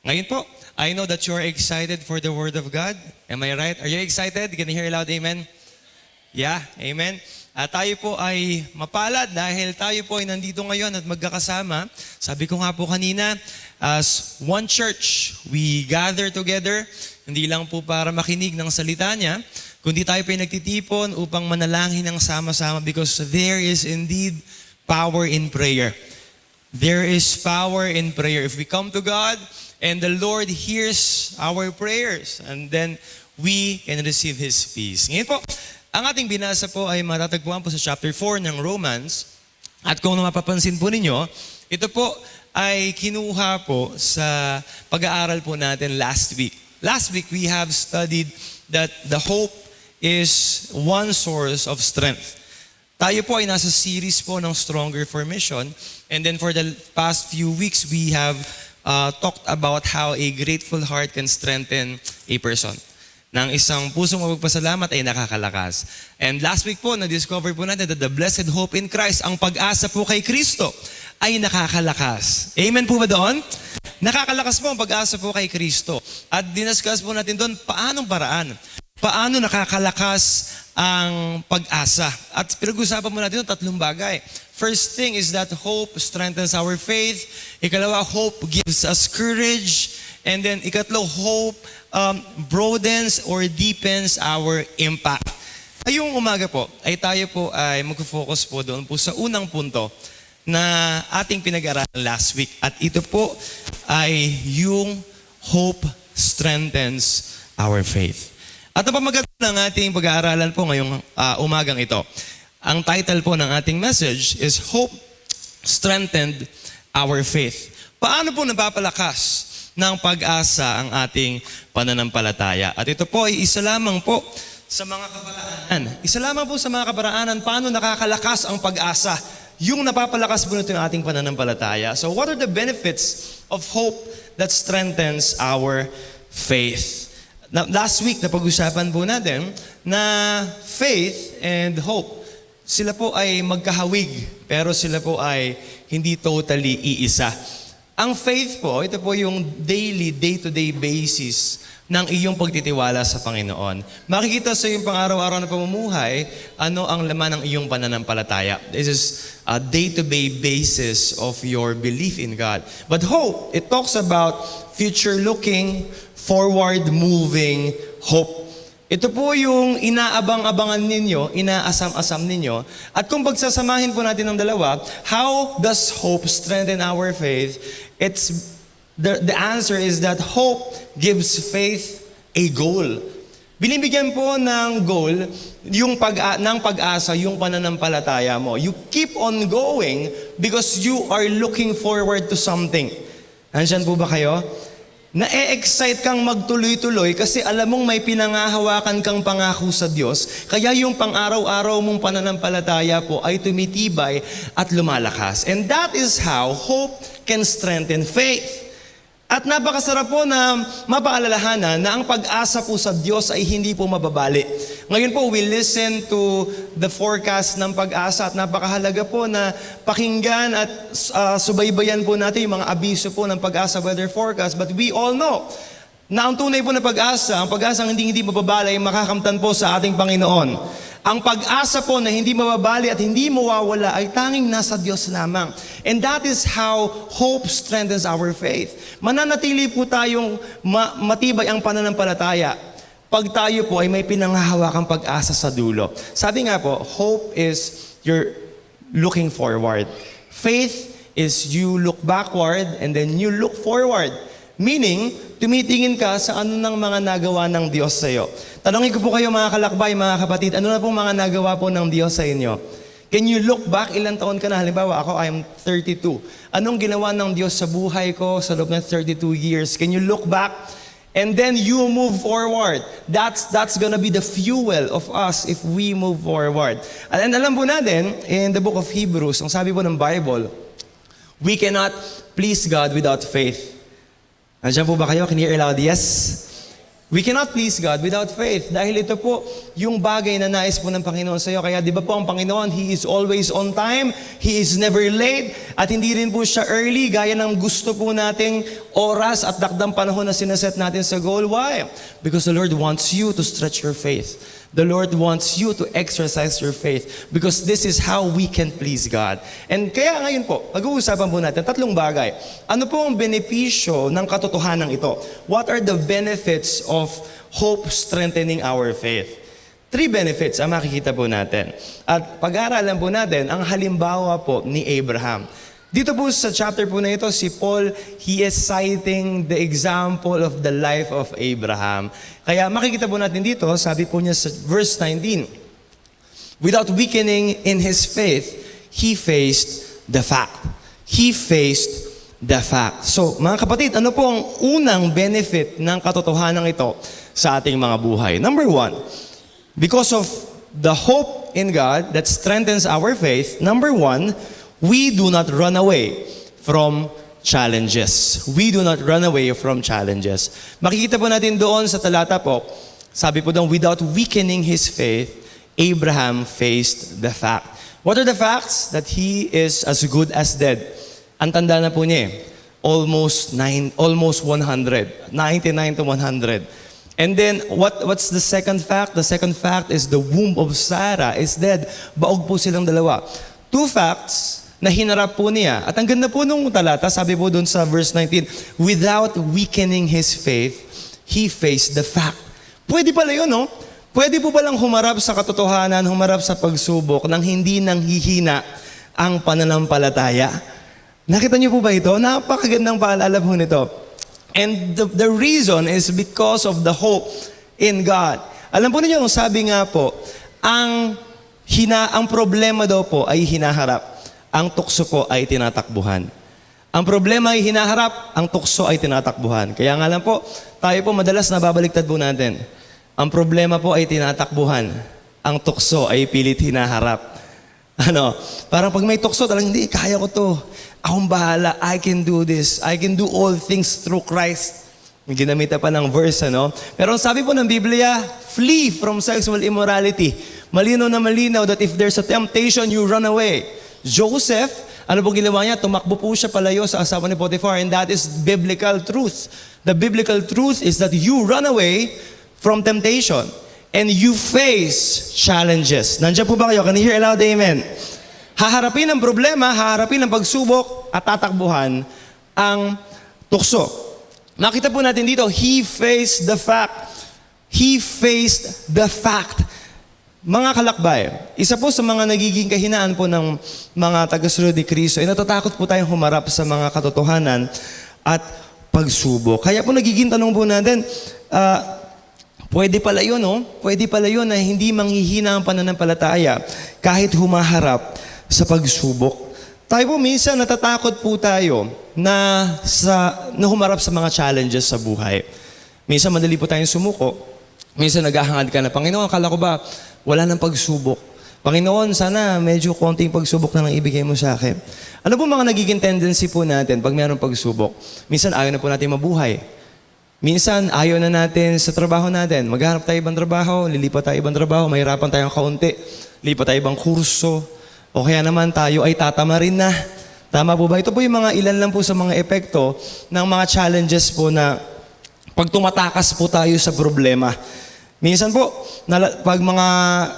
Ngayon po, I know that you're excited for the Word of God. Am I right? Are you excited? Can you hear loud amen? Yeah, amen. At tayo po ay mapalad dahil tayo po ay nandito ngayon at magkakasama. Sabi ko nga po kanina, as one church, we gather together, hindi lang po para makinig ng salita niya, kundi tayo po ay nagtitipon upang manalangin ng sama-sama because there is indeed power in prayer. There is power in prayer. If we come to God and the Lord hears our prayers, and then we can receive His peace. Ngayon po, ang ating binasa po ay matatagpuan po sa chapter 4 ng Romans. At kung mapapansin po ninyo, ito po ay kinuha po sa pag-aaral po natin last week. Last week, we have studied that the hope is one source of strength. Tayo po ay nasa series po ng Stronger for Mission. And then for the past few weeks, we have talked about how a grateful heart can strengthen a person. Nang isang pusong mapagpasalamat ay nakakalakas. And last week po, na-discover po natin that the blessed hope in Christ, ang pag-asa po kay Kristo, ay nakakalakas. Amen po ba doon? Nakakalakas po ang pag-asa po kay Kristo. At dinascuss po natin doon, paanong paraan? Paano nakakalakas ang pag-asa? At pinag-usapan mo natin yung tatlong bagay. First thing is that hope strengthens our faith. Ikalawa, hope gives us courage. And then ikatlo, hope broadens or deepens our impact. Ngayong umaga po, ay tayo po ay mag-focus po doon po sa unang punto na ating pinag-aralan last week. At ito po ay yung hope strengthens our faith. At ang pamagat ng ating pag-aaralan po ngayong umagang ito, ang title po ng ating message is Hope Strengthened Our Faith. Paano po napapalakas ng pag-asa ang ating pananampalataya? At ito po ay isa lamang po sa mga kaparaanan. Isa lamang po sa mga kaparaanan paano nakakalakas ang pag-asa. Yung napapalakas po nito yung ating pananampalataya. So what are the benefits of hope that strengthens our faith? Now, last week, napag-usapan po natin na faith and hope, sila po ay magkahawig, pero sila po ay hindi totally iisa. Ang faith po, ito po yung daily, day-to-day basis ng iyong pagtitiwala sa Panginoon. Makikita sa iyong pang-araw-araw na pamumuhay, ano ang laman ng iyong pananampalataya. This is a day-to-day basis of your belief in God. But hope, it talks about future-looking, forward-moving hope. Ito po yung inaabang-abangan ninyo, inaasam-asam ninyo. At kung pagsasamahin po natin ng dalawa, how does hope strengthen our faith? It's the answer is that hope gives faith a goal. Binibigyan po ng goal yung pag-asa, yung pananampalataya mo. You keep on going because you are looking forward to something. Nandiyan po ba kayo? Na-excite kang magtuloy-tuloy kasi alam mong may pinangahawakan kang pangako sa Diyos. Kaya yung pang-araw-araw mong pananampalataya po ay tumitibay at lumalakas. And that is how hope can strengthen faith. At napakasarap po na mapaalalahanan na ang pag-asa po sa Diyos ay hindi po mababali. Ngayon po, we listen to the forecast ng pag-asa at napakahalaga po na pakinggan at subaybayan po natin yung mga abiso po ng pag-asa weather forecast. But we all know na ang tunay po na pag-asa, ang pag-asa hindi mababali ay makakamtan po sa ating Panginoon. Ang pag-asa po na hindi mababali at hindi mawawala ay tanging nasa Diyos lamang. And that is how hope strengthens our faith. Mananatili po tayong matibay ang pananampalataya pag tayo po ay may pinanghahawakang pag-asa sa dulo. Sabi nga po, hope is you're looking forward. Faith is you look backward and then you look forward. Meaning, tumitingin ka sa ano ng mga nagawa ng Diyos sa iyo. Tanongin ko po kayo mga kalakbay, mga kapatid, ano na pong mga nagawa po ng Diyos sa inyo? Can you look back? Ilang taon ka na? Halimbawa, ako, I am 32. Anong ginawa ng Diyos sa buhay ko sa loob ng 32 years? Can you look back? And then you move forward. That's gonna be the fuel of us if we move forward. And alam po natin, in the book of Hebrews, ang sabi po ng Bible, we cannot please God without faith. Nandiyan po ba kayo? Can you hear loud? Yes? We cannot please God without faith. Dahil ito po yung bagay na nais po ng Panginoon sa iyo. Kaya di ba po ang Panginoon, He is always on time, He is never late, at hindi rin po siya early, gaya ng gusto po nating oras at dakdang panahon na sinaset natin sa goal. Why? Because the Lord wants you to stretch your faith. The Lord wants you to exercise your faith because this is how we can please God. And kaya ngayon po, pag-uusapan po natin tatlong bagay. Ano po ang benepisyo ng katotohanan ito? What are the benefits of hope strengthening our faith? 3 benefits ang makikita po natin. At pag-aaralan po natin ang halimbawa po ni Abraham. Dito po sa chapter po na ito, si Paul, he is citing the example of the life of Abraham. Kaya makikita po natin dito, sabi po niya sa verse 19, without weakening in his faith, he faced the fact. He faced the fact. So, mga kapatid, ano po ang unang benefit ng katotohanan ito sa ating mga buhay? Number 1, because of the hope in God that strengthens our faith, number 1, we do not run away from challenges. We do not run away from challenges. Makikita po natin doon sa talata po, sabi po doon, without weakening his faith, Abraham faced the fact. What are the facts? That he is as good as dead. Ang tanda na po niya almost 100. 99 to 100. And then, what's the second fact? The second fact is the womb of Sarah is dead. Baog po silang dalawa. 2 facts na hinarap po niya. At ang ganda po nung talata, sabi po doon sa verse 19, without weakening his faith, he faced the fact. Pwede pala yun, no? Pwede po palang humarap sa katotohanan, humarap sa pagsubok nang hindi nanghihina ang pananampalataya. Nakita niyo po ba ito? Napakagandang paalala po nito. And the reason is because of the hope in God. Alam po niyo, sabi nga po, ang problema daw po ay hinaharap. Ang tukso po ay tinatakbuhan. Ang problema ay hinaharap, ang tukso ay tinatakbuhan. Kaya nga lang po, tayo po madalas nababaliktad po natin. Ang problema po ay tinatakbuhan, ang tukso ay pilit hinaharap. Parang pag may tukso, talagang hindi, kaya ko to. Akong bahala, I can do this. I can do all things through Christ. Ginamita pa ng verse, Pero ang sabi po ng Biblia, flee from sexual immorality. Malinaw na malinaw that if there's a temptation, you run away. Joseph, ano po ginawa niya? Tumakbo po siya palayo sa asawa ni Potiphar, and that is biblical truth. The biblical truth is that you run away from temptation and you face challenges. Nandiyan po ba kayo? Can you hear aloud? Amen. Haharapin ang problema, haharapin ang pagsubok at tatakbuhan ang tukso. Nakita po natin dito, he faced the fact. He faced the fact. Mga kalakbay, isa po sa mga nagiging kahinaan po ng mga tagasunod ni Kristo ay natatakot po tayong humarap sa mga katotohanan at pagsubok. Kaya po nagiging tanong po natin, pwede pala yun, Pwede pala yun na hindi manghihina ang pananampalataya kahit humaharap sa pagsubok. Tayo po minsan natatakot po tayo na humarap sa mga challenges sa buhay. Minsan madali po tayong sumuko. Minsan naghahangad ka na, Panginoon, akala ko ba wala nang pagsubok. Panginoon, sana medyo konting pagsubok na lang ibigay mo sa akin. Ano po mga nagiging tendency po natin pag mayroong pagsubok? Minsan ayaw na po natin mabuhay. Minsan ayaw na natin sa trabaho natin. Maghanap tayo ibang trabaho, lilipat tayo ibang trabaho, mahirapan tayong kaunti, lipat tayo ibang kurso, o kaya naman tayo ay tatama rin na. Tama po ba? Ito po yung mga ilan lang po sa mga epekto ng mga challenges po na pag tumatakas po tayo sa problema. Minsan po, pag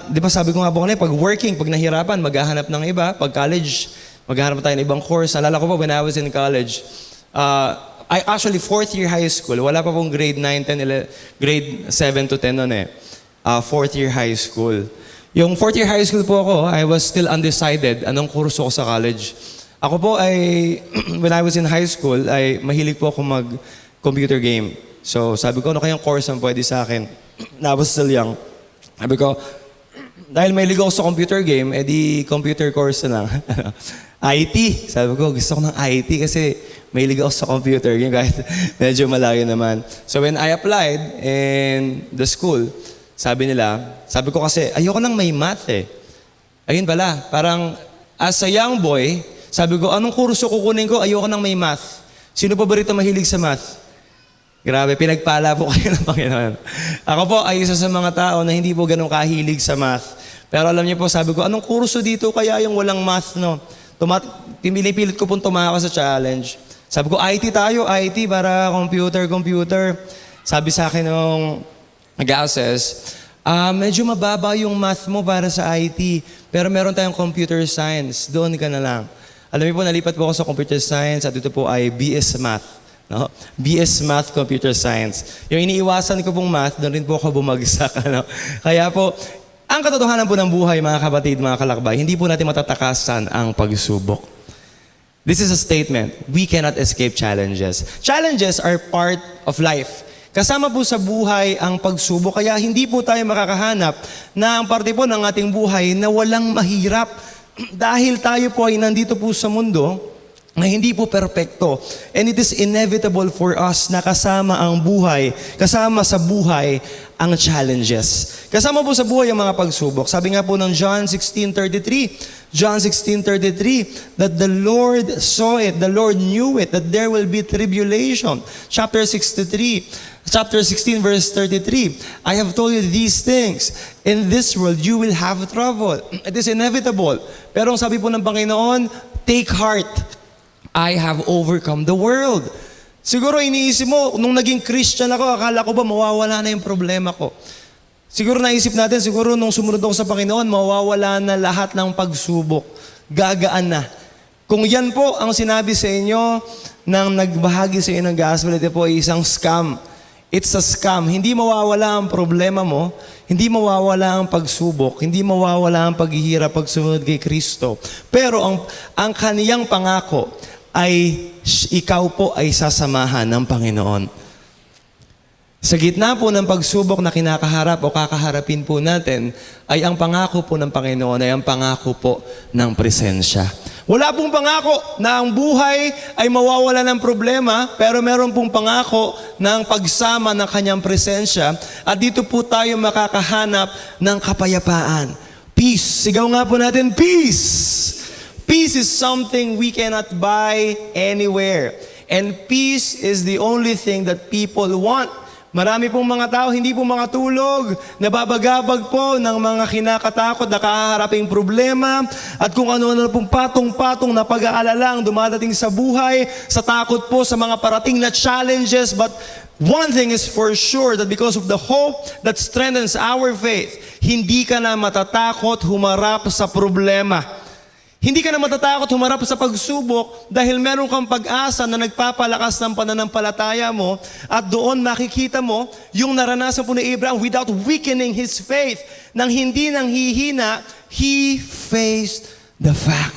di ba sabi ko nga po kanina, pag working, pag nahirapan, maghahanap ng iba. Pag college, maghahanap tayo ng ibang course. Nalala ko po, when I was in college, actually, 4th year high school, wala pa pong grade 9, 10, 11, grade 7 to 10 noon 4th year high school. Yung 4th year high school po ako, I was still undecided anong kurso ko sa college. Ako po ay, when I was in high school, ay mahilig po ako mag-computer game. So sabi ko, ano kayang course ang pwede sa akin? I was still young. Sabi ko, dahil may ligaw sa computer game, edi computer course na lang. IT. Sabi ko, gusto ko ng IT kasi may ligaw sa computer game kahit medyo malayo naman. So when I applied in the school, sabi ko kasi, ayoko nang may math eh. Ayun pala, parang as a young boy, sabi ko, anong kurso kukunin ko? Ayoko nang may math. Sino pa ba rito mahilig sa math? Grabe, pinagpala po kayo ng Panginoon. Ako po ay isa sa mga tao na hindi po ganun kahilig sa math. Pero alam niyo po, sabi ko, anong kurso dito kaya yung walang math, no? Pinipilit ko pong tumaka sa challenge. Sabi ko, IT tayo, IT para computer. Sabi sa akin nung nag-assess, medyo mababa yung math mo para sa IT, pero meron tayong computer science, doon ka na lang. Alam niyo po, nalipat po ako sa computer science at ito po ay BS Math. No? BS Math Computer Science. Yung iniiwasan ko pong math, doon rin po ako bumagsak. Ano? Kaya po, ang katotohanan po ng buhay, mga kapatid, mga kalakbay, hindi po natin matatakasan ang pagsubok. This is a statement. We cannot escape challenges. Challenges are part of life. Kasama po sa buhay ang pagsubok, kaya hindi po tayo makakahanap na ang parte po ng ating buhay na walang mahirap. Dahil tayo po ay nandito po sa mundo, na hindi po perpekto. And it is inevitable for us na kasama ang buhay, kasama sa buhay ang challenges. Kasama po sa buhay ang mga pagsubok. Sabi nga po ng John 16:33, that the Lord saw it, the Lord knew it, that there will be tribulation. Chapter 16 verse 33, I have told you these things. In this world, you will have trouble. It is inevitable. Pero ang sabi po ng Panginoon, take heart. I have overcome the world. Siguro iniisip mo, nung naging Christian ako, akala ko ba mawawala na yung problema ko. Siguro naisip natin, siguro nung sumunod ako sa Panginoon, mawawala na lahat ng pagsubok. Gagaan na. Kung yan po ang sinabi sa inyo nang nagbahagi sa inyo ng gospel, ito po ay isang scam. It's a scam. Hindi mawawala ang problema mo, hindi mawawala ang pagsubok, hindi mawawala ang paghihirap pag sumunod kay Kristo. Pero ang kaniyang pangako ay ikaw po ay sasamahan ng Panginoon. Sa gitna po ng pagsubok na kinakaharap o kakaharapin po natin, ay ang pangako po ng Panginoon ay ang pangako po ng presensya. Wala pong pangako na ang buhay ay mawawala ng problema, pero meron pong pangako ng pagsama ng kanyang presensya at dito po tayo makakahanap ng kapayapaan. Peace. Sigaw nga po natin, peace! Peace is something we cannot buy anywhere. And peace is the only thing that people want. Marami pong mga tao, hindi po mga tulog, nababagabag po ng mga kinakatakot na kaharaping problema at kung ano-ano pong patong-patong na pag-aalala ang dumadating sa buhay, sa takot po sa mga parating na challenges. But one thing is for sure, that because of the hope that strengthens our faith, hindi ka na matatakot humarap sa problema. Hindi ka na matatakot humarap sa pagsubok dahil meron kang pag-asa na nagpapalakas ng pananampalataya mo at doon makikita mo yung naranasan po ni Abraham without weakening his faith. Nang hindi nang hihina, he faced the fact.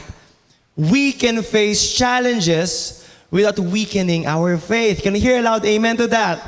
We can face challenges without weakening our faith. Can you hear a loud amen to that?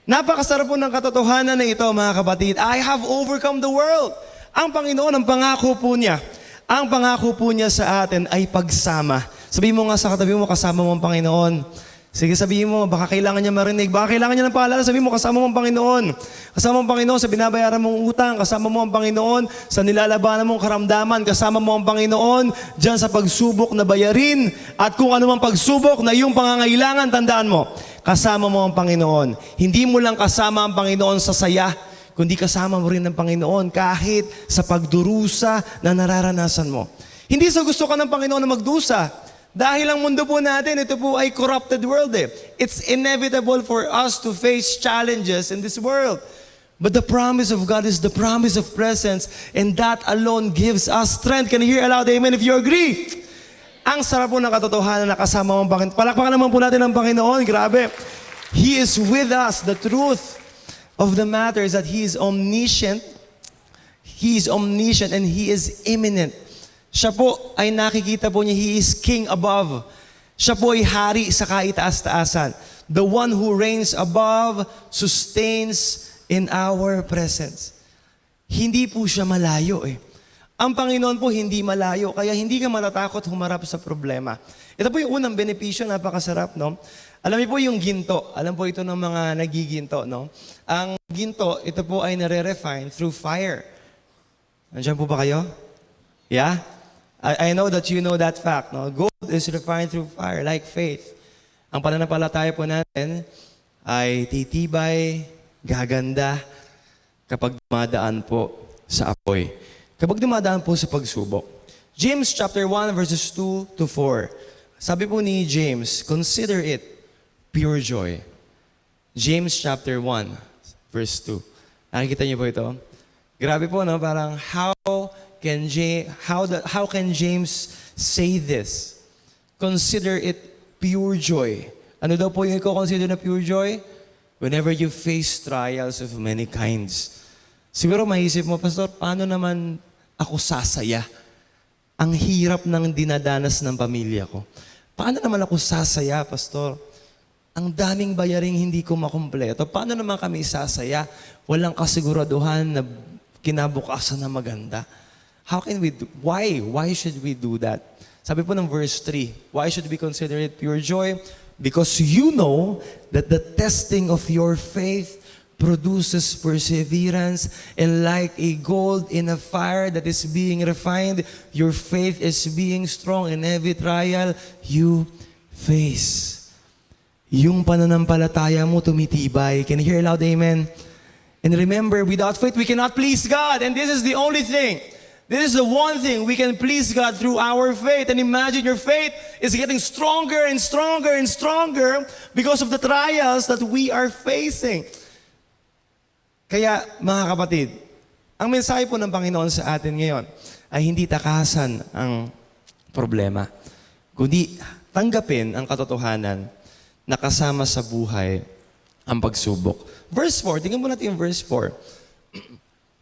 Napakasarap po ng katotohanan na ito, mga kapatid. I have overcome the world. Ang Panginoon, ang pangako po niya. Ang pangako po niya sa atin ay pagsama. Sabihin mo nga sa katabi mo, kasama mo ang Panginoon. Sige, sabihin mo, baka kailangan niya marinig, baka kailangan niya ng paalala. Sabihin mo, kasama mo ang Panginoon. Kasama mo ang Panginoon sa binabayaran mong utang. Kasama mo ang Panginoon sa nilalabanan mong karamdaman. Kasama mo ang Panginoon dyan sa pagsubok na bayarin. At kung ano mang pagsubok na iyong pangangailangan, tandaan mo, kasama mo ang Panginoon. Hindi mo lang kasama ang Panginoon sa saya, kundi kasama mo rin ng Panginoon kahit sa pagdurusa na nararanasan mo. Hindi sa gusto ka ng Panginoon na magdusa. Dahil ang mundo po natin, ito po ay corrupted world eh. It's inevitable for us to face challenges in this world. But the promise of God is the promise of presence, and that alone gives us strength. Can you hear aloud amen if you agree? Ang sarap po ng katotohanan na kasama mo ang Panginoon. Palakpakan naman po natin ang Panginoon. Grabe. He is with us. The truth of the matter is that He is omniscient. He is omniscient and He is immanent. Siya po ay nakikita po niya, He is King above. Siya po ay hari sa kaitaas-taasan. The one who reigns above sustains in our presence. Hindi po siya malayo eh. Ang Panginoon po hindi malayo, kaya hindi ka matatakot humarap sa problema. Ito po yung unang benepisyo, napakasarap, no? Alam niyo po yung ginto. Alam po ito ng mga nagiginto, no? Ang ginto, ito po ay nare-refine through fire. Nandiyan po ba kayo? Yeah? I know that you know that fact, no? Gold is refined through fire, like faith. Ang pananampalataya po natin ay titibay, gaganda kapag dumadaan po sa apoy. Kapag dumadaan po sa pagsubok. James chapter 1 verses 2 to 4. Sabi po ni James, consider it pure joy. James chapter 1 verse 2. Nakikita niyo po ito? Grabe po, no? Parang how can James say this? Consider it pure joy. Ano daw po yung i-consider na pure joy? Whenever you face trials of many kinds. Siguro maisip mo, Pastor, paano naman ako sasaya? Ang hirap ng dinadanas ng pamilya ko. Paano naman ako sasaya, Pastor? Ang daming bayaring hindi ko makumpleto. Paano naman kami sasaya? Walang kasiguraduhan na kinabukasan na maganda. How can we do? Why? Why should we do that? Sabi po ng verse 3, why should we consider it pure joy? Because you know that the testing of your faith produces perseverance, and like a gold in a fire that is being refined, your faith is being strong in every trial you face. Yung pananampalataya mo tumitibay. Can you hear loud amen? And remember, without faith, we cannot please God. And this is the only thing. This is the one thing we can please God through our faith. And imagine your faith is getting stronger and stronger and stronger because of the trials that we are facing. Kaya, mga kapatid, ang mensahe po ng Panginoon sa atin ngayon ay hindi takasan ang problema, kundi tanggapin ang katotohanan na kasama sa buhay ang pagsubok. Verse 4, tingnan mo natin yung verse 4.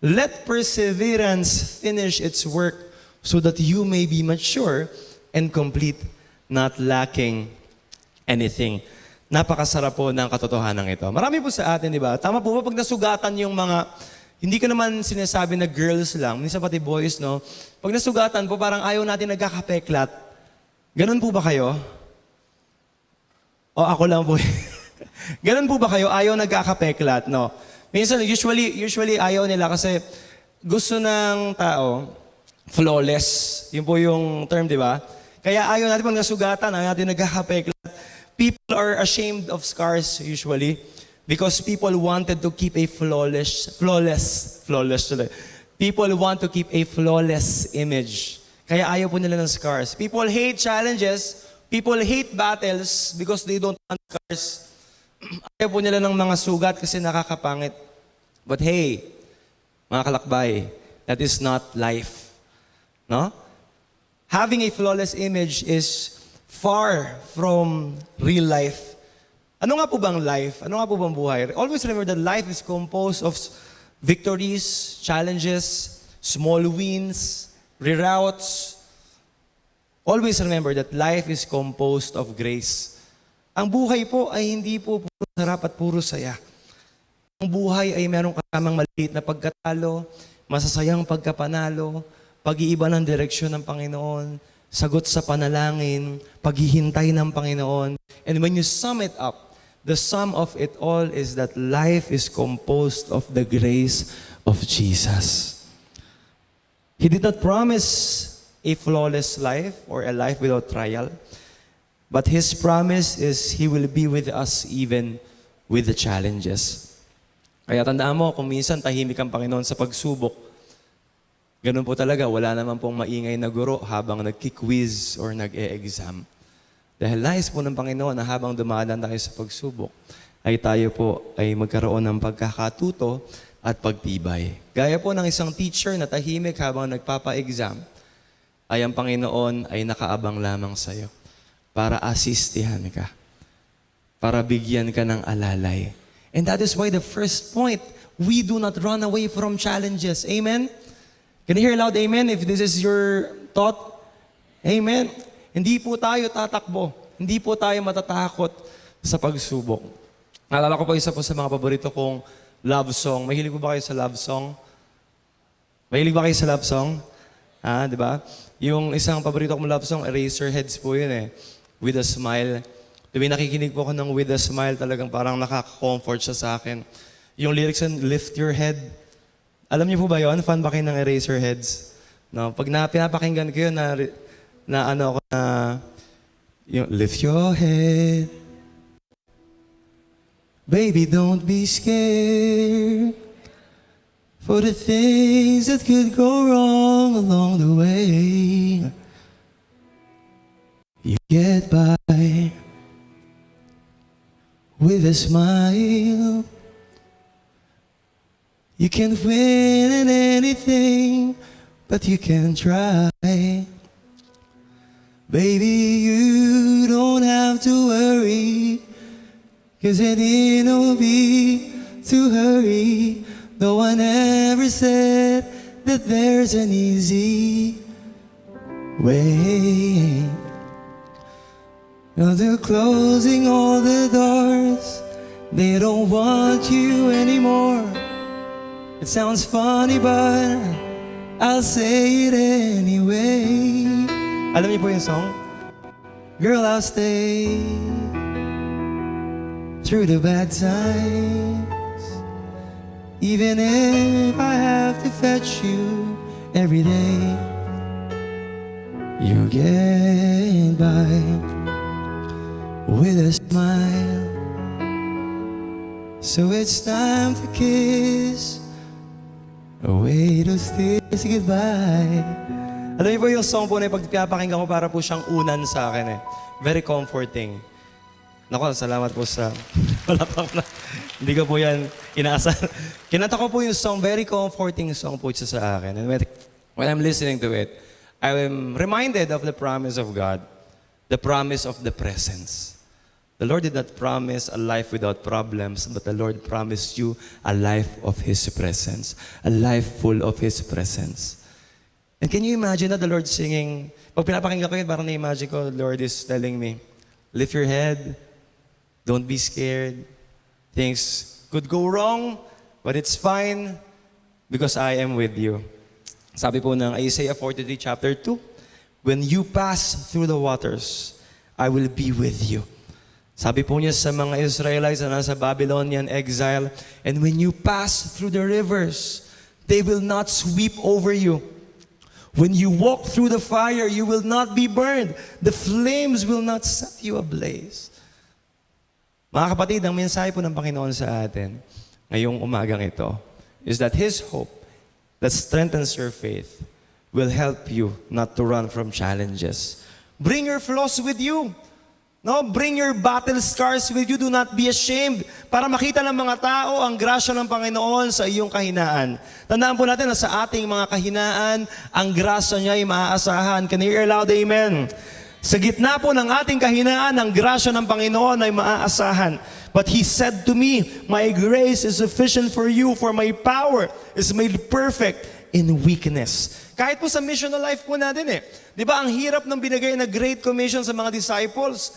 Let perseverance finish its work so that you may be mature and complete, not lacking anything. Napakasarap po ng katotohanan ito. Marami po sa atin, di ba? Tama po ba pag nasugatan yung mga, hindi ko naman sinasabi na girls lang, minsan pati boys, no? Pag nasugatan po, parang ayaw natin nagkakapeklat. Ganun po ba kayo? O ako lang po. Ganun po ba kayo? Ayaw nagkakapeklat, no? Minsan, usually ayaw nila kasi gusto ng tao, flawless. Yun po yung term, di ba? Kaya ayaw natin pag nasugatan, ayaw natin nagkakapeklat. People are ashamed of scars usually because people wanted to keep a flawless. People want to keep a flawless image. Kaya ayaw po nila ng scars. People hate challenges. People hate battles because they don't want scars. Ayaw po nila ng mga sugat kasi nakakapangit. But hey, mga kalakbay, that is not life. No? Having a flawless image is far from real life. Ano nga po bang life? Ano nga po bang buhay? Always remember that life is composed of victories, challenges, small wins, reroutes. Always remember that life is composed of grace. Ang buhay po ay hindi po puro sarap at puro saya. Ang buhay ay merong kasamang maliit na pagkatalo, masasayang pagkapanalo, pag-iiba ng direksyon ng Panginoon, sagot sa panalangin, paghihintay ng Panginoon. And when you sum it up, the sum of it all is that life is composed of the grace of Jesus. He did not promise a flawless life or a life without trial, but His promise is He will be with us even with the challenges. Kaya tandaan mo, kung minsan tahimik ang Panginoon sa pagsubok, ganun po talaga, wala naman pong maingay na guro habang nagki-quiz or nag-e-exam. Dahil nais po ng Panginoon na habang dumadaan tayo sa pagsubok, ay tayo po ay magkaroon ng pagkakatuto at pagtibay. Gaya po ng isang teacher na tahimik habang nagpapa-exam, ay ang Panginoon ay nakaabang lamang sa iyo para asistihan ka, para bigyan ka ng alalay. And that is why the first point, we do not run away from challenges. Amen? Can you hear loud amen if this is your thought? Amen. Hindi po tayo tatakbo. Hindi po tayo matatakot sa pagsubok. Naalala ko po isa po sa mga paborito kong love song. Mahilig po ba kayo sa love song? Mahilig ba kayo sa love song? Di ba? Yung isang paborito kong love song, Eraserheads po yun eh. With a Smile. Diba nakikinig po ako ng With a Smile, talagang parang nakaka-comfort siya sa akin. Yung lyrics and Lift Your Head. Alam niyo po ba yun? Fan ba kayo ng Eraserheads? No? Pag pinapakinggan ko yun yung Lift Your Head. Baby, don't be scared for the things that could go wrong along the way. You get by with a smile. You can't win in anything, but you can try. Baby, you don't have to worry, 'cause it ain't no be to hurry. No one ever said that there's an easy way. Now they're closing all the doors. They don't want you anymore. It sounds funny, but I'll say it anyway. Alam niyo po yung song? Girl, I'll stay through the bad times, even if I have to fetch you every day. You get by with a smile, so it's time to kiss away those tears goodbye. Alam niyo po yung song po na pag pinapakinggan ko, para po siyang unan sa akin eh. Very comforting. Nako, salamat po sa palakpak na. Hindi ko po yan inaasahan. Kinanta ko po yung song, very comforting song po siya sa akin. And when I'm listening to it, I am reminded of the promise of God, the promise of the presence. The Lord did not promise a life without problems, but the Lord promised you a life of His presence, a life full of His presence. And can you imagine that the Lord singing, pag pinapakinggan ko yun, parang na-imagine ko, the Lord is telling me, lift your head, don't be scared. Things could go wrong, but it's fine because I am with you. Sabi po ng Isaiah 43 chapter 2, when you pass through the waters, I will be with you. Sabi po niya sa mga Israelites na nasa Babylonian exile, and when you pass through the rivers, they will not sweep over you. When you walk through the fire, you will not be burned. The flames will not set you ablaze. Mga kapatid, ang mensahe po ng Panginoon sa atin ngayong umagang ito is that His hope that strengthens your faith will help you not to run from challenges. Bring your flaws with you. No, bring your battle scars with you. Do not be ashamed, para makita ng mga tao ang grasya ng Panginoon sa iyong kahinaan. Tandaan po natin na sa ating mga kahinaan, ang grasya niya ay maaasahan. Can you hear loud, amen? Sa gitna po ng ating kahinaan, ang grasya ng Panginoon ay maaasahan. But He said to me, my grace is sufficient for you, for my power is made perfect in weakness. Kahit po sa missional life po natin eh. Di ba, ang hirap ng binigay na Great Commission sa mga disciples.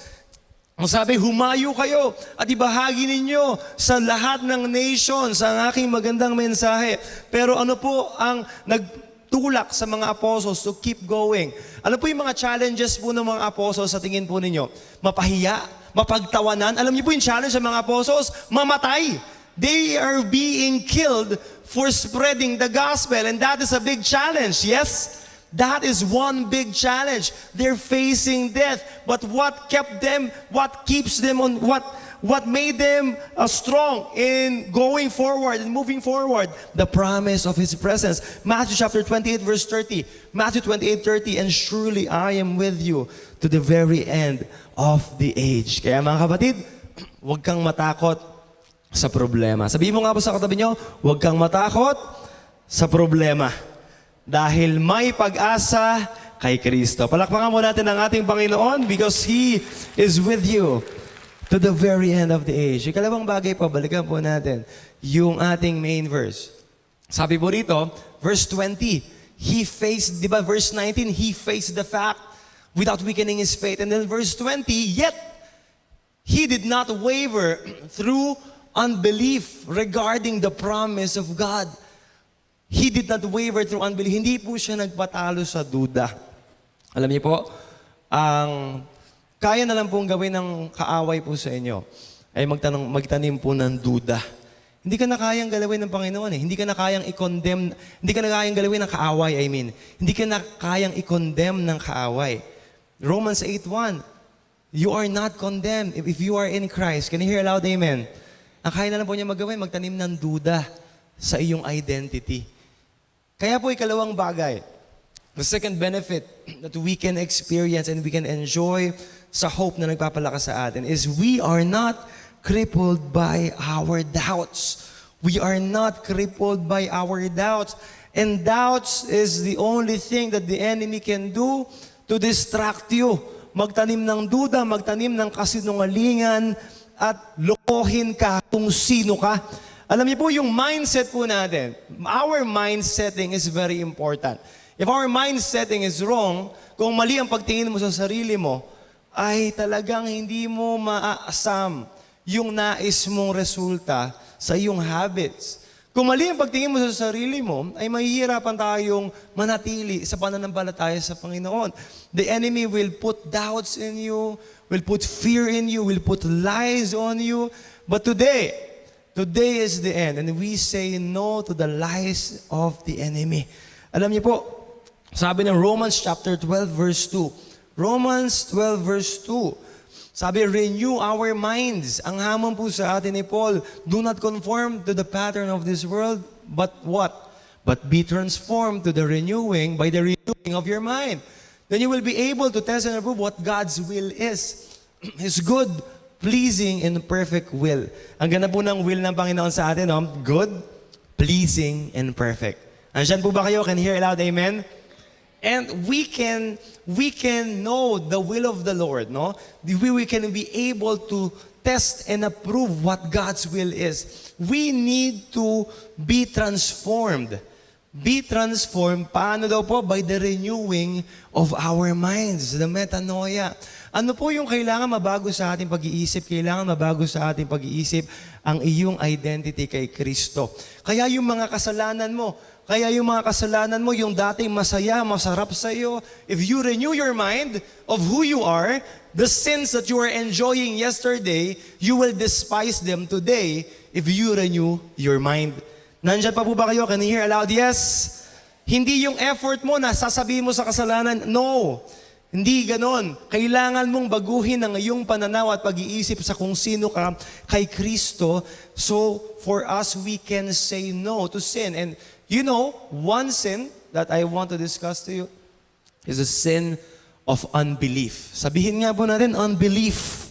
Ang sabi, humayo kayo at ibahagi ninyo sa lahat ng nations ang aking magandang mensahe. Pero ano po ang nagtulak sa mga apostles to keep going? Ano po yung mga challenges po ng mga apostles sa tingin po ninyo? Mapahiya? Mapagtawanan? Alam niyo po yung challenge sa mga apostles? Mamatay. They are being killed for spreading the gospel, and that is a big challenge, yes? That is one big challenge. They're facing death. But what kept them, what keeps them on, what made them strong in going forward and moving forward? The promise of His presence. Matthew chapter 28 verse 30. Matthew 28:30, and surely I am with you to the very end of the age. Kaya mga kapatid, huwag kang matakot sa problema. Sabihin mo nga po sa katabi nyo, huwag kang matakot sa problema. Dahil may pag-asa kay Kristo. Palakpakan mo natin ang ating Panginoon because He is with you to the very end of the age. Ikalawang bagay po, balikan po natin yung ating main verse. Sabi po rito, verse 20, He faced, di ba verse 19, He faced the fact without weakening His faith. And then verse 20, yet He did not waver through unbelief regarding the promise of God. He did not waver through unbelief. Hindi po siya nagpatalo sa duda. Alam niyo po, ang kaya na lang pong gawin ng kaaway po sa inyo ay magtanim po ng duda. Hindi ka na kayang galawin ng Panginoon eh. Hindi ka na kayang i-condemn, hindi ka na kayang galawin ng kaaway, I mean. Hindi ka na kayang i-condemn ng kaaway. Romans 8:1, you are not condemned if you are in Christ. Can you hear loud, amen? Ang kaya na lang po niya magawin, magtanim ng duda sa iyong identity. Kaya po ikalawang bagay, the second benefit that we can experience and we can enjoy sa hope na nagpapalakas sa atin is we are not crippled by our doubts. We are not crippled by our doubts. And doubts is the only thing that the enemy can do to distract you. Magtanim ng duda, magtanim ng kasinungalingan, at lokohin ka kung sino ka. Alam niyo po, yung mindset po natin, our mind setting is very important. If our mind setting is wrong, kung mali ang pagtingin mo sa sarili mo, ay talagang hindi mo maaasam yung nais mong resulta sa iyong habits. Kung mali ang pagtingin mo sa sarili mo, ay mahihirapan tayong manatili sa pananampalataya sa Panginoon. The enemy will put doubts in you, will put fear in you, will put lies on you. But today is the end. And we say no to the lies of the enemy. Alam niyo po, sabi ng Romans chapter 12 verse 2. Romans 12 verse 2. Sabi, renew our minds. Ang hamon po sa atin ni Paul, do not conform to the pattern of this world, but what? But be transformed to the renewing by the renewing of your mind. Then you will be able to test and approve what God's will is. His good, pleasing, and perfect will. Ang ganda po ng will ng Panginoon sa atin, no? Good, pleasing, and perfect. Andiyan po ba kayo? Can you hear aloud, amen? And we can know the will of the Lord, no? We can be able to test and approve what God's will is. We need to be transformed. Be transformed. Paano daw po? By the renewing of our minds. The metanoia. Ano po yung kailangan mabago sa ating pag-iisip? Kailangan mabago sa ating pag-iisip ang iyong identity kay Kristo. Kaya yung mga kasalanan mo, yung dating masaya, masarap sa iyo, if you renew your mind of who you are, the sins that you were enjoying yesterday, you will despise them today if you renew your mind. Nandyan pa po ba kayo? Can you hear aloud? Yes. Hindi yung effort mo na sasabihin mo sa kasalanan. No. Hindi ganon. Kailangan mong baguhin ang iyong pananaw at pag-iisip sa kung sino ka kay Kristo. So, for us, we can say no to sin. And you know, one sin that I want to discuss to you is the sin of unbelief. Sabihin nga po natin, unbelief.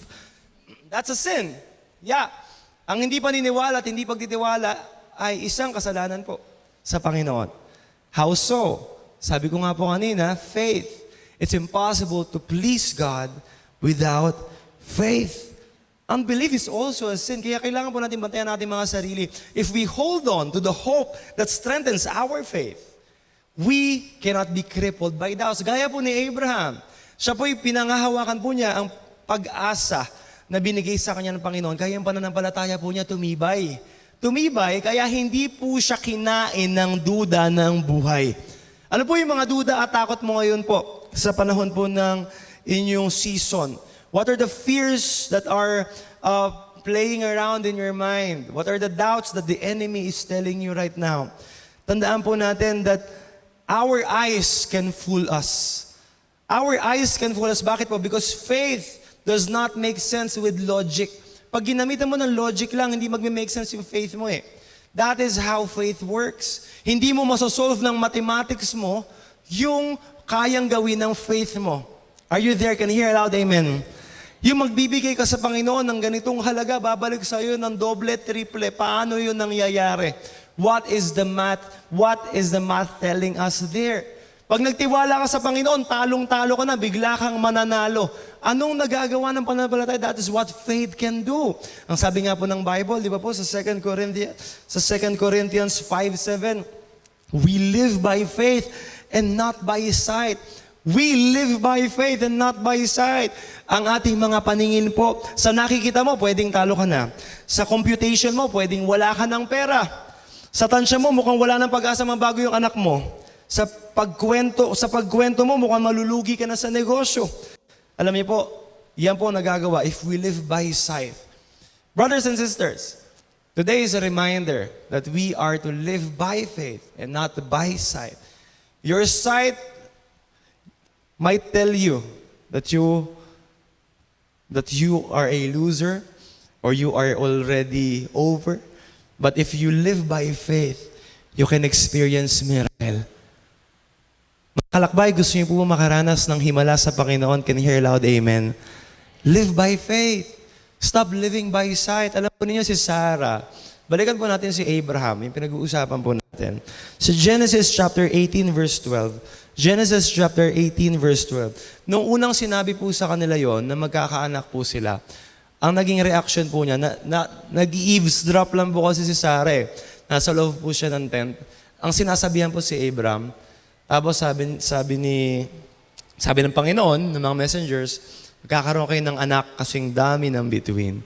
That's a sin. Yeah. Ang hindi paniniwala at hindi pagtitiwala ay isang kasalanan po sa Panginoon. How so? Sabi ko nga po kanina, faith. It's impossible to please God without faith. Unbelief is also a sin. Kaya kailangan po natin bantayan natin mga sarili. If we hold on to the hope that strengthens our faith, we cannot be crippled by doubts. Gaya po ni Abraham. Siya po'y pinangahawakan po niya ang pag-asa na binigay sa kanya ng Panginoon. Kaya yung pananampalataya po niya tumibay. Tumibay, kaya hindi po siya kinain ng duda ng buhay. Ano po yung mga duda at takot mo ngayon po sa panahon po ng inyong season? What are the fears that are playing around in your mind? What are the doubts that the enemy is telling you right now? Tandaan po natin that our eyes can fool us. Our eyes can fool us. Bakit po? Because faith does not make sense with logic. Pag ginamitan mo ng logic lang, hindi magme-make sense yung faith mo eh. That is how faith works. Hindi mo masosolve ng mathematics mo yung kayang gawin ng faith mo. Are you there? Can you hear aloud? Amen. Yung magbibigay ka sa Panginoon ng ganitong halaga, babalik sa iyo ng doble, triple. Paano yun nangyayari? What is the math telling us there? Pag nagtiwala ka sa Panginoon, talong-talo ka na, bigla kang mananalo. Anong nagagawa ng pananampalataya? That is what faith can do. Ang sabi nga po ng Bible, di ba po, sa 2 Corinthians 5:7, we live by faith and not by sight. We live by faith and not by sight. Ang ating mga paningin po, sa nakikita mo, pwedeng talo ka na. Sa computation mo, pwedeng wala ka ng pera. Sa tansya mo, mukhang wala ng pag-asa mabago yung anak mo. Sa pagkwento mo, mukhang malulugi ka na sa negosyo. Alam niyo po, yan po nagagawa if we live by sight. Brothers and sisters, today is a reminder that we are to live by faith and not by sight. Your sight might tell you that you are a loser. or you are already over. But if you live by faith, you can experience miracle. Mga kalakbay, gusto niyo po ba makaranas ng himala sa Panginoon? Can you hear loud, amen? Live by faith. Stop living by sight. Alam po ninyo si Sarah. Balikan po natin si Abraham, yung pinag-uusapan po natin. Sa Genesis chapter 18 verse 12. Genesis chapter 18 verse 12. Nung unang sinabi po sa kanila yon na magkakaanak po sila, ang naging reaction po niya, nag-eavesdrop lang po kasi si Sarah eh. Nasa loob po siya ng tent. Ang sinasabihan po si Abraham, tapos sabi ng Panginoon, ng mga messengers, magkakaroon kayo ng anak kasing dami ng bituin.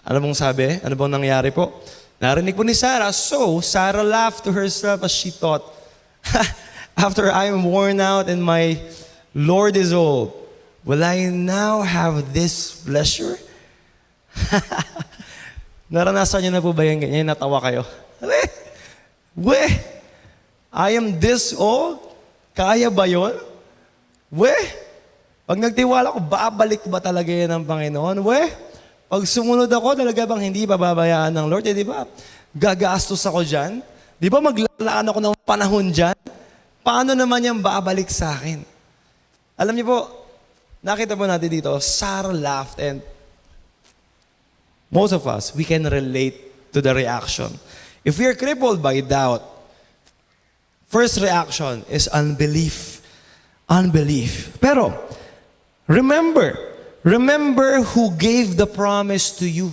Ano bang sabi? Ano bang nangyari po? Narinig po ni Sarah. So, Sarah laughed to herself as she thought, after I am worn out and my Lord is old, will I now have this pleasure? Naranasan niyo na po ba yung ganyan? Natawa kayo? I am this old? Kaya ba yun? Pag nagtiwala ko, babalik ba talaga yan ng Panginoon? Pag sumunod ako, talaga bang hindi pababayaan ng Lord? Di ba? Gagastos ako dyan? Di ba maglalaan ako ng panahon dyan? Paano naman yan babalik sa akin? Alam niyo po, nakita po natin dito, Sarah laughed and most of us, we can relate to the reaction. If we are crippled by doubt, first reaction is unbelief. Unbelief. Pero, remember who gave the promise to you.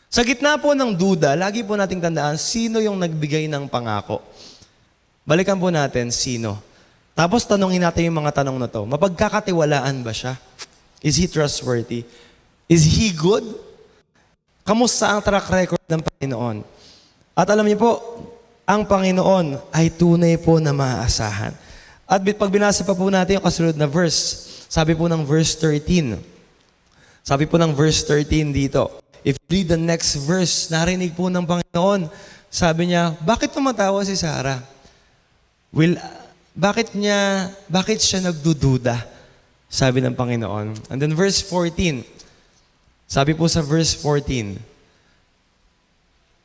Sa gitna po ng duda, lagi po nating tandaan, sino yung nagbigay ng pangako. Balikan po natin, sino. Tapos tanongin natin yung mga tanong na to. Mapagkakatiwalaan ba siya? Is he trustworthy? Is he good? Kamusta ang track record ng Panginoon? At alam niyo po, ang Panginoon ay tunay po na maaasahan. At pag binasa pa po natin yung kasunod na verse, sabi po ng verse 13. Sabi po ng verse 13 dito. If you read the next verse, narinig po ng Panginoon, sabi niya, bakit tumatawa si Sarah? Bakit siya nagdududa? Sabi ng Panginoon. And then verse 14. Sabi po sa verse 14.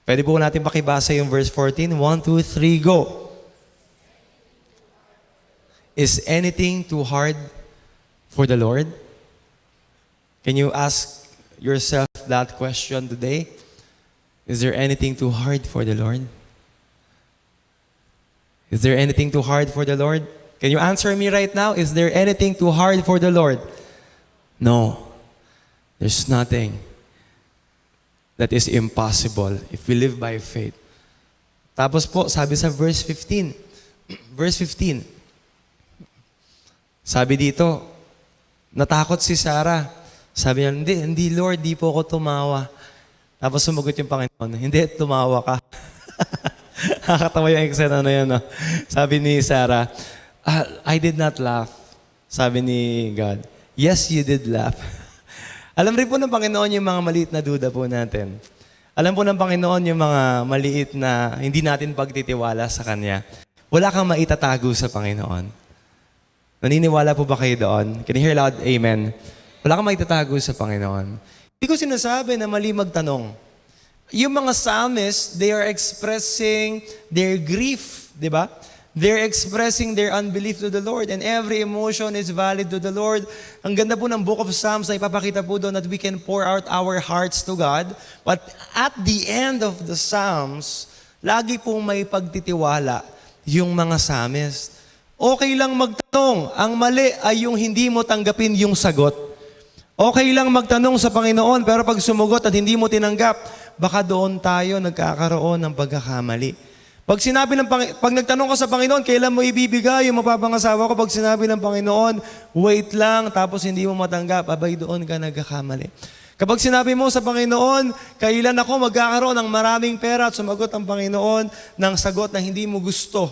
Pwede po natin pakibasa yung verse 14. 1, 2, 3, go. Is anything too hard for the Lord? Can you ask yourself that question today? Is there anything too hard for the Lord? Is there anything too hard for the Lord? Can you answer me right now? Is there anything too hard for the Lord? No. There's nothing that is impossible if we live by faith. Tapos po, sabi sa verse 15. Verse 15. Sabi dito, natakot si Sarah. Sabi niya, hindi Lord, di po ako tumawa. Tapos sumagot yung Panginoon, hindi, tumawa ka. Nakakatawa yung eksena na yun. No? Sabi ni Sarah, I did not laugh. Sabi ni God, yes, you did laugh. Alam rin po ng Panginoon yung mga maliit na duda po natin. Alam po ng Panginoon yung mga maliit na hindi natin pagtitiwala sa Kanya. Wala kang maitatago sa Panginoon. Naniniwala po ba kayo doon? Can you hear loud? Amen. Wala kang maitatago sa Panginoon. Hindi ko sinasabi na mali magtanong. Yung mga psalmists, they are expressing their grief, di ba? They're expressing their unbelief to the Lord, and every emotion is valid to the Lord. Ang ganda po ng Book of Psalms na ipapakita po doon that we can pour out our hearts to God. But at the end of the Psalms, lagi pong may pagtitiwala yung mga psalmists. Okay lang magtanong. Ang mali ay yung hindi mo tanggapin yung sagot. Okay lang magtanong sa Panginoon, pero pag sumugot at hindi mo tinanggap, baka doon tayo nagkakaroon ng pagkakamali. Pag nagtanong ka sa Panginoon, kailan mo ibibigay yung mapapangasawa ko? Pag sinabi ng Panginoon, wait lang, tapos hindi mo matanggap, abay doon ka nagkakamali. Kapag sinabi mo sa Panginoon, kailan ako magkakaroon ng maraming pera at sumagot ang Panginoon ng sagot na hindi mo gusto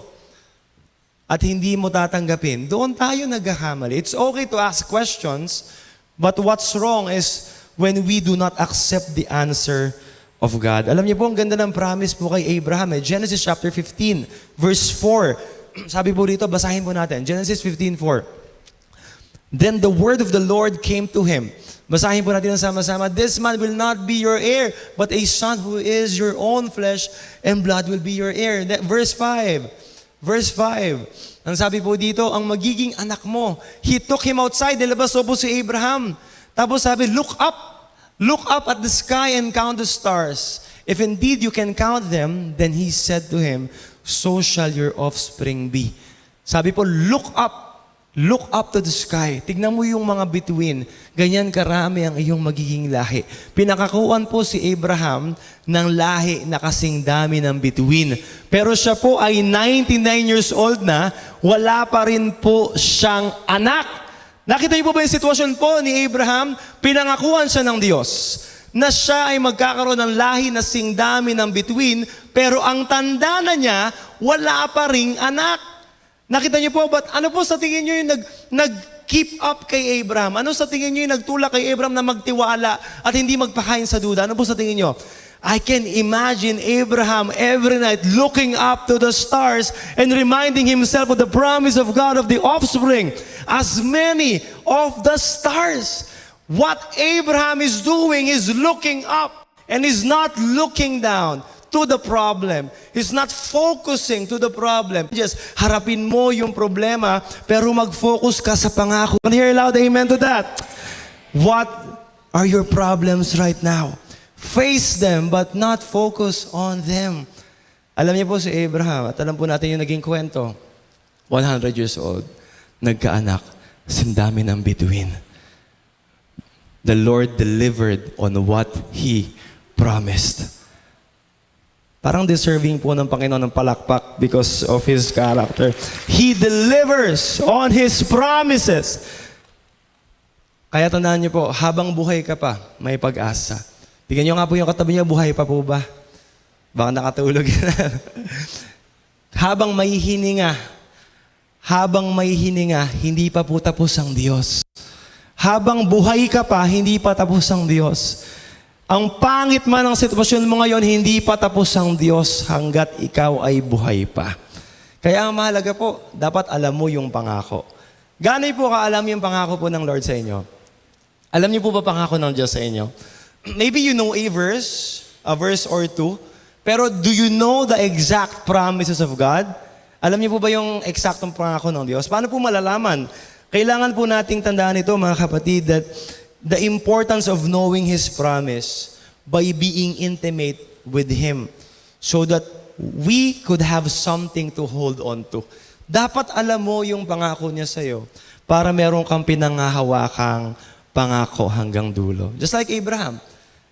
at hindi mo tatanggapin, doon tayo nagkakamali. It's okay to ask questions, but what's wrong is when we do not accept the answer of God. Alam niyo po, ang ganda ng promise po kay Abraham. Genesis chapter 15, verse 4. Sabi po dito, basahin po natin. Genesis 15:4. Then the word of the Lord came to him. Basahin po natin ang sama-sama. This man will not be your heir, but a son who is your own flesh and blood will be your heir. Verse 5. Verse 5. Ang sabi po dito, ang magiging anak mo. He took him outside. Nilabas po si Abraham. Tapos sabi, look up at the sky and count the stars. If indeed you can count them, then he said to him, so shall your offspring be. Sabi po, look up to the sky. Tignan mo yung mga bituin. Ganyan karami ang iyong magiging lahi. Pinakakuan po si Abraham ng lahi na kasing dami ng bituin. Pero siya po ay 99 years old na, wala pa rin po siyang anak. Nakita niyo po ba yung sitwasyon po ni Abraham? Pinangakuan siya ng Diyos na siya ay magkakaroon ng lahi na sing dami ng bituin, pero ang tanda na niya, wala pa ring anak. Nakita niyo po, but ano po sa tingin niyo yung nag-keep up kay Abraham? Ano sa tingin niyo yung nagtulak kay Abraham na magtiwala at hindi magpakain sa duda? Ano po sa tingin niyo? I can imagine Abraham every night looking up to the stars and reminding himself of the promise of God of the offspring, as many of the stars. What Abraham is doing is looking up and is not looking down to the problem. He's not focusing to the problem. Just harapin mo yung problema, pero mag-focus ka sa pangako. Can you hear loud amen to that? What are your problems right now? Face them, but not focus on them. Alam niyo po si Abraham, at alam po natin yung naging kwento. 100 years old, nagkaanak, sindami ng bituin. The Lord delivered on what He promised. Parang deserving po ng Panginoon ng palakpak because of His character. He delivers on His promises. Kaya tandaan niyo po, habang buhay ka pa, may pag-asa. Tingnan niyo nga po yung katabi niyo, buhay pa po ba? Baka nakatulog na. Habang may hininga, hindi pa po tapos ang Diyos. Habang buhay ka pa, hindi pa tapos ang Diyos. Ang pangit man ang sitwasyon mo ngayon, hindi pa tapos ang Diyos hanggat ikaw ay buhay pa. Kaya ang mahalaga po, dapat alam mo yung pangako. Gano'y po kaalam yung pangako po ng Lord sa inyo? Alam niyo po ba pangako ng Diyos sa inyo? Maybe you know a verse or two, pero do you know the exact promises of God? Alam niyo po ba yung eksaktong pangako ng Diyos? Paano po malalaman? Kailangan po nating tandaan ito, mga kapatid, that the importance of knowing His promise by being intimate with Him so that we could have something to hold on to. Dapat alam mo yung pangako niya sa'yo para meron kang pinangahawakang pangako hanggang dulo. Just like Abraham.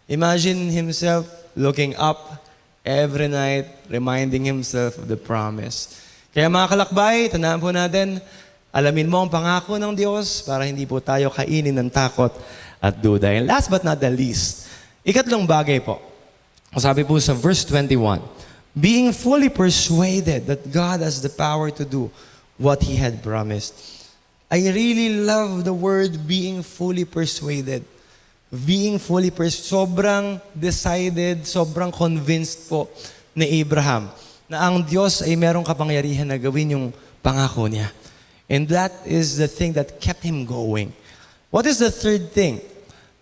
Imagine himself looking up every night, reminding himself of the promise. Kaya mga kalakbay, tandaan po natin, alamin mo ang pangako ng Diyos para hindi po tayo kainin ng takot at duda. And last but not the least, ikatlong bagay po. Sabi po sa verse 21, being fully persuaded that God has the power to do what He had promised. I really love the word being fully persuaded. Being fully persuaded. Sobrang decided, sobrang convinced po ni Abraham na ang Diyos ay merong kapangyarihan na gawin yung pangako niya. And that is the thing that kept him going. What is the third thing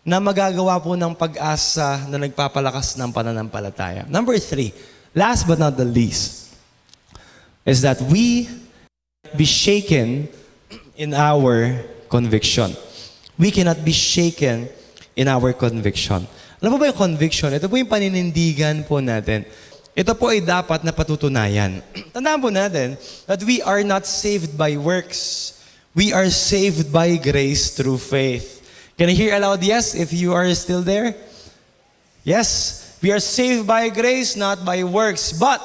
na magagawa po ng pag-asa na nagpapalakas ng pananampalataya? Number 3, last but not the least, is that we be shaken in our conviction. We cannot be shaken in our conviction. Alam mo ba yung conviction? Ito po yung paninindigan po natin. Ito po ay dapat na patutunayan. Tandaan po natin that we are not saved by works. We are saved by grace through faith. Can I hear aloud yes if you are still there? Yes. We are saved by grace, not by works. But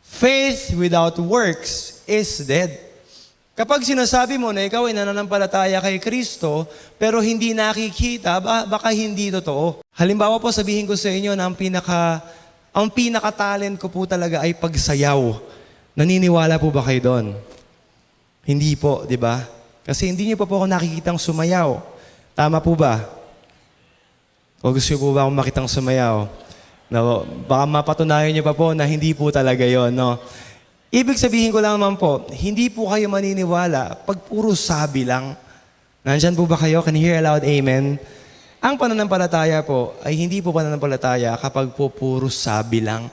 faith without works is dead. Kapag sinasabi mo na ikaw ay nananampalataya kay Kristo, pero hindi nakikita, baka hindi totoo. Halimbawa po, sabihin ko sa inyo na ang pinaka-talent ko po talaga ay pagsayaw. Naniniwala po ba kayo doon? Hindi po, di ba? Kasi hindi niyo pa po ako nakikitang sumayaw. Tama po ba? O gusto niyo po ba akong makitang sumayaw? No, baka mapatunayan niyo pa po na hindi po talaga yon, no? Ibig sabihin ko lang naman po, hindi po kayo maniniwala pag puro sabi lang. Nandyan po ba kayo? Can you hear aloud amen? Ang pananampalataya po ay hindi po pananampalataya kapag po puro sabi lang.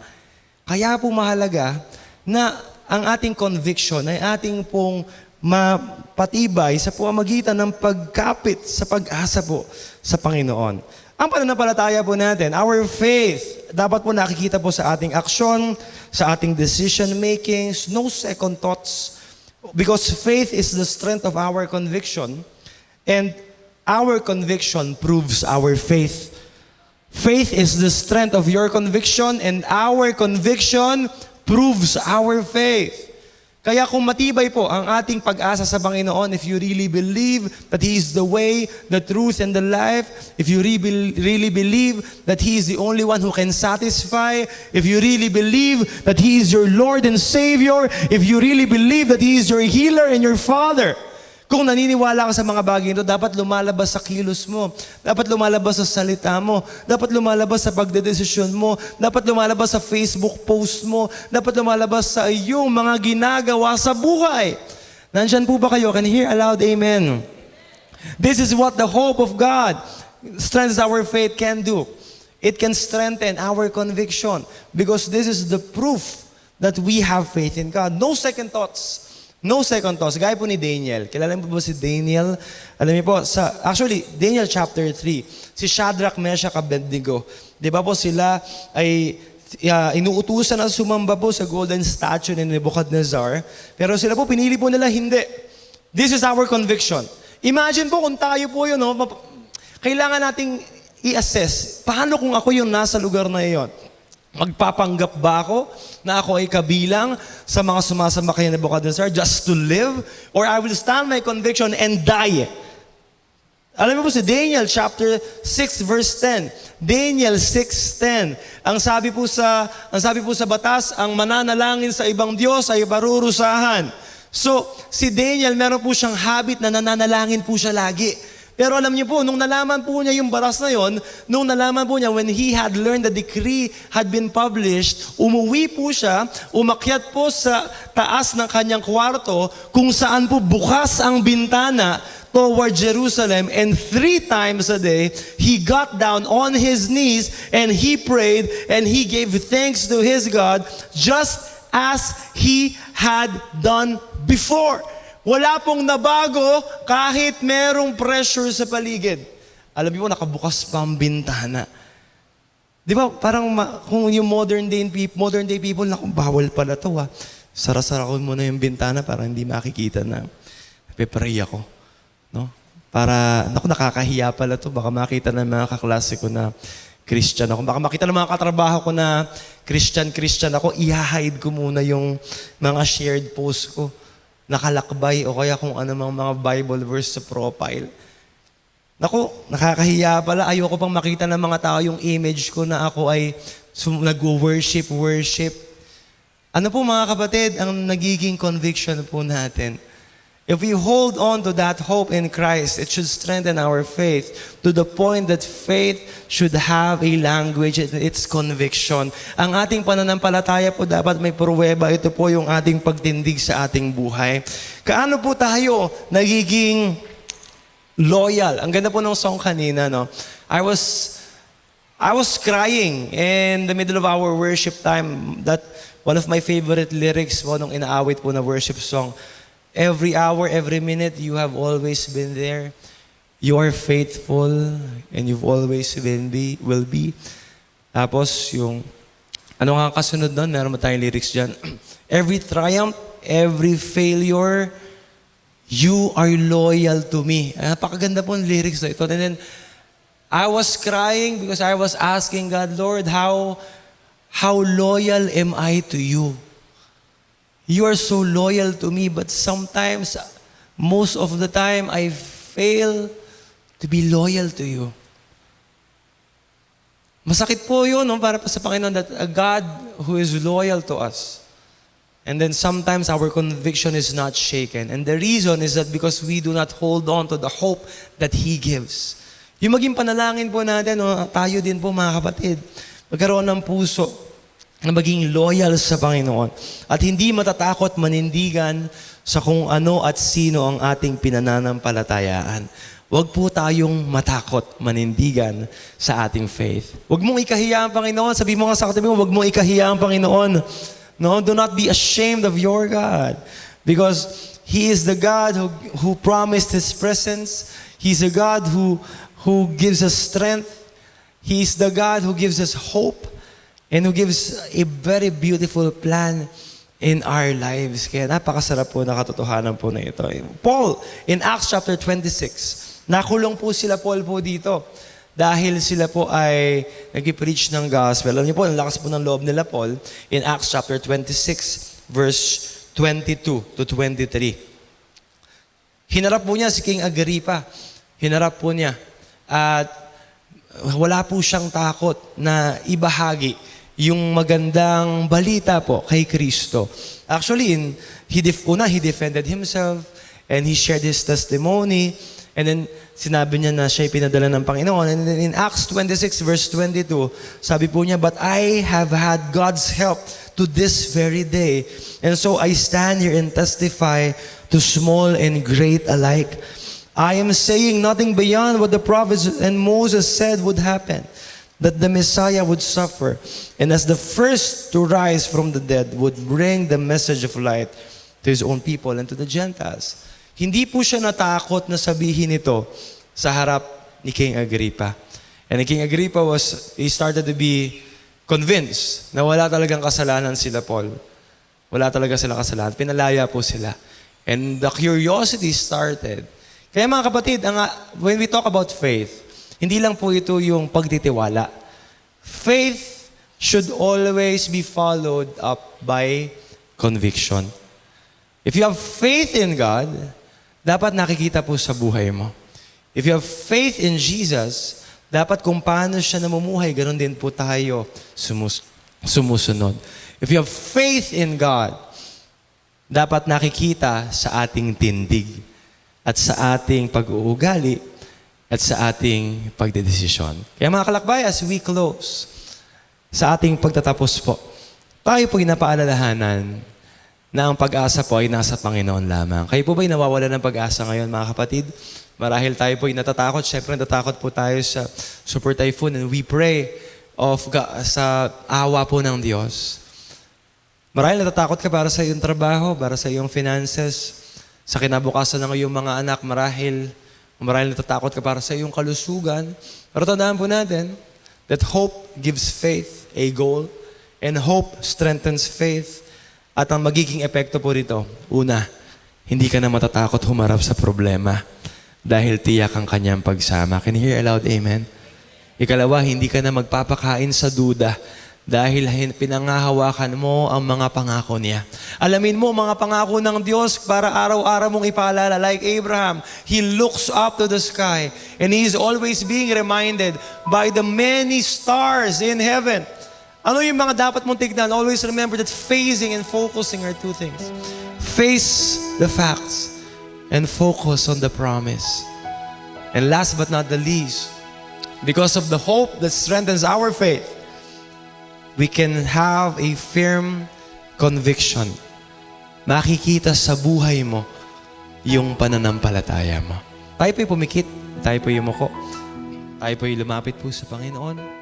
Kaya po mahalaga na ang ating conviction ay ating pong mapatibay sa pamamagitan ng pagkapit sa pag-asa po sa Panginoon. Ang pananampalataya po natin, our faith, dapat po nakikita po sa ating aksyon, sa ating decision making, no second thoughts. Because faith is the strength of our conviction, and our conviction proves our faith. Faith is the strength of your conviction, and our conviction proves our faith. Kaya kung matibay po ang ating pag-asa sa Panginoon, if you really believe that He is the way, the truth, and the life, if you really believe that He is the only one who can satisfy, if you really believe that He is your Lord and Savior, if you really believe that He is your healer and your Father, kung naniniwala ka sa mga bagay ito, dapat lumalabas sa kilos mo, dapat lumalabas sa salita mo, dapat lumalabas sa pagdedesisyon mo, dapat lumalabas sa Facebook post mo, dapat lumalabas sa iyong mga ginagawa sa buhay. Nandyan po ba kayo? Can you hear aloud, amen? This is what the hope of God strengthens our faith can do. It can strengthen our conviction because this is the proof that we have faith in God. No second thoughts. No second thoughts. Gaya po ni Daniel. Kilala mo ba si Daniel? Alam niyo po, actually, Daniel chapter 3, si Shadrach, Meshach, Abednego. Di ba po sila ay inuutusan na sumamba po sa golden statue ni Nebuchadnezzar. Pero sila po, pinili po nila hindi. This is our conviction. Imagine po kung tayo po yun, no? Kailangan nating i-assess. Paano kung ako yung nasa lugar na iyon? Magpapanggap ba ako na ako ay kabilang sa mga sumasamba kay Nebuchadnezzar just to live? Or I will stand my conviction and die? Alam mo po si Daniel chapter 6 verse 10. Daniel 6:10. Ang sabi po sa batas, ang mananalangin sa ibang Diyos ay parurusahan. So, si Daniel meron po siyang habit na nananalangin po siya lagi. Pero alam niyo po, nung nalaman po niya yung batas na yon, nung nalaman po niya when he had learned the decree had been published, umuwi po siya, umakyat po sa taas ng kanyang kwarto kung saan po bukas ang bintana toward Jerusalem, and 3 times a day, he got down on his knees and he prayed and he gave thanks to his God just as he had done before. Wala pong nabago kahit merong pressure sa paligid. Alam niyo po, nakabukas pa ang bintana. Di ba, parang kung yung modern day people, naku, bawal pala to ha. Sara-sara ko muna yung bintana para hindi makikita na nagpe-pray ako. No? Para, naku, nakakahiya pala to. Baka makita ng mga kaklase ko na Christian ako. Baka makita ng mga katrabaho ko na Christian ako. I-hide ko muna yung mga shared post ko. Nakalakbay o kaya kung ano mga Bible verse sa profile. Naku, nakakahiya pala. Ayoko pang makita ng mga tao yung image ko na ako ay nag-worship. Ano po mga kapatid, ang nagiging conviction po natin? If we hold on to that hope in Christ, it should strengthen our faith to the point that faith should have a language, it's conviction. Ang ating pananampalataya po dapat may pruweba. Ito po yung ating pagtindig sa ating buhay. Kaano po tayo nagiging loyal? Ang ganda po ng song kanina, no? I was crying in the middle of our worship time. That one of my favorite lyrics po nung inaawit po na worship song. Every hour, every minute, you have always been there. You are faithful and you've always will be. Tapos yung, ano nga kasunod doon? Meron ba tayong lyrics dyan? Every triumph, every failure, you are loyal to me. Napakaganda po ang lyrics na ito. And then, I was crying because I was asking God, Lord, how loyal am I to you? You are so loyal to me, but sometimes, most of the time, I fail to be loyal to you. Masakit po yun, no? Para sa Panginoon, that a God who is loyal to us. And then sometimes our conviction is not shaken. And the reason is that because we do not hold on to the hope that He gives. Yung maging panalangin po natin, no? Tayo din po mga kapatid, magkaroon ng puso na maging loyal sa Panginoon at hindi matatakot manindigan sa kung ano at sino ang ating pinananampalatayaan. Huwag po tayong matakot, manindigan sa ating faith. Huwag mong ikahiya ang Panginoon. Sabi mo nga sa katabi mo, huwag mong ikahiya ang Panginoon. No, do not be ashamed of your God. Because He is the God who promised His presence. He's a God who gives us strength. He's the God who gives us hope and who gives a very beautiful plan in our lives. Kaya napakasarap po na katotohanan po na ito. Paul, in Acts chapter 26, nakulong po sila Paul po dito dahil sila po ay nag-preach ng gospel. Alam niyo po, ang lakas po ng loob nila Paul in Acts chapter 26, verse 22 to 23. Hinarap po niya si King Agrippa. Hinarap po niya. At wala po siyang takot na ibahagi yung magandang balita po kay Kristo. Actually, he defended himself and he shared his testimony. And then, sinabi niya na siya pinadala ng Panginoon. And then in Acts 26 verse 22, sabi po niya, "But I have had God's help to this very day. And so I stand here and testify to small and great alike. I am saying nothing beyond what the prophets and Moses said would happen, that the Messiah would suffer, and as the first to rise from the dead, would bring the message of light to His own people and to the Gentiles." Hindi po siya natakot na sabihin ito sa harap ni King Agrippa. And King Agrippa he started to be convinced na wala talagang kasalanan sila Paul. Wala talaga sila kasalanan. Pinalaya po sila. And the curiosity started. Kaya mga kapatid, when we talk about faith, hindi lang po ito yung pagtitiwala. Faith should always be followed up by conviction. If you have faith in God, dapat nakikita po sa buhay mo. If you have faith in Jesus, dapat kung paano siya namumuhay, ganoon din po tayo sumusunod. If you have faith in God, dapat nakikita sa ating tindig at sa ating pag-uugali at sa ating pagdedesisyon. Kaya mga kalakbay, as we close, sa ating pagtatapos po, tayo po'y napaalalahanan na ang pag-asa po ay nasa Panginoon lamang. Kayo po ba'y nawawala ng pag-asa ngayon, mga kapatid? Marahil tayo po'y natatakot. Siyempre, natatakot po tayo sa super typhoon, and we pray sa awa po ng Diyos. Marahil natatakot ka para sa iyong trabaho, para sa iyong finances, sa kinabukasan ng iyong mga anak. Marahil natatakot ka para sa iyong kalusugan. Pero tandaan po natin that hope gives faith a goal, and hope strengthens faith. At ang magiging epekto po rito, una, hindi ka na matatakot humarap sa problema dahil tiyak ang kanyang pagsama. Can you hear aloud, amen? Ikalawa, hindi ka na magpapakain sa duda dahil pinangahawakan mo ang mga pangako niya. Alamin mo mga pangako ng Diyos para araw-araw mong ipaalala. Like Abraham, he looks up to the sky and he is always being reminded by the many stars in heaven. Ano yung mga dapat mong tignan? Always remember that phasing and focusing are two things. Face the facts and focus on the promise. And last but not the least, because of the hope that strengthens our faith, we can have a firm conviction. Makikita sa buhay mo yung pananampalataya mo. Tayo po'y pumikit, tayo po'y yumuko, tayo po'y lumapit po sa Panginoon.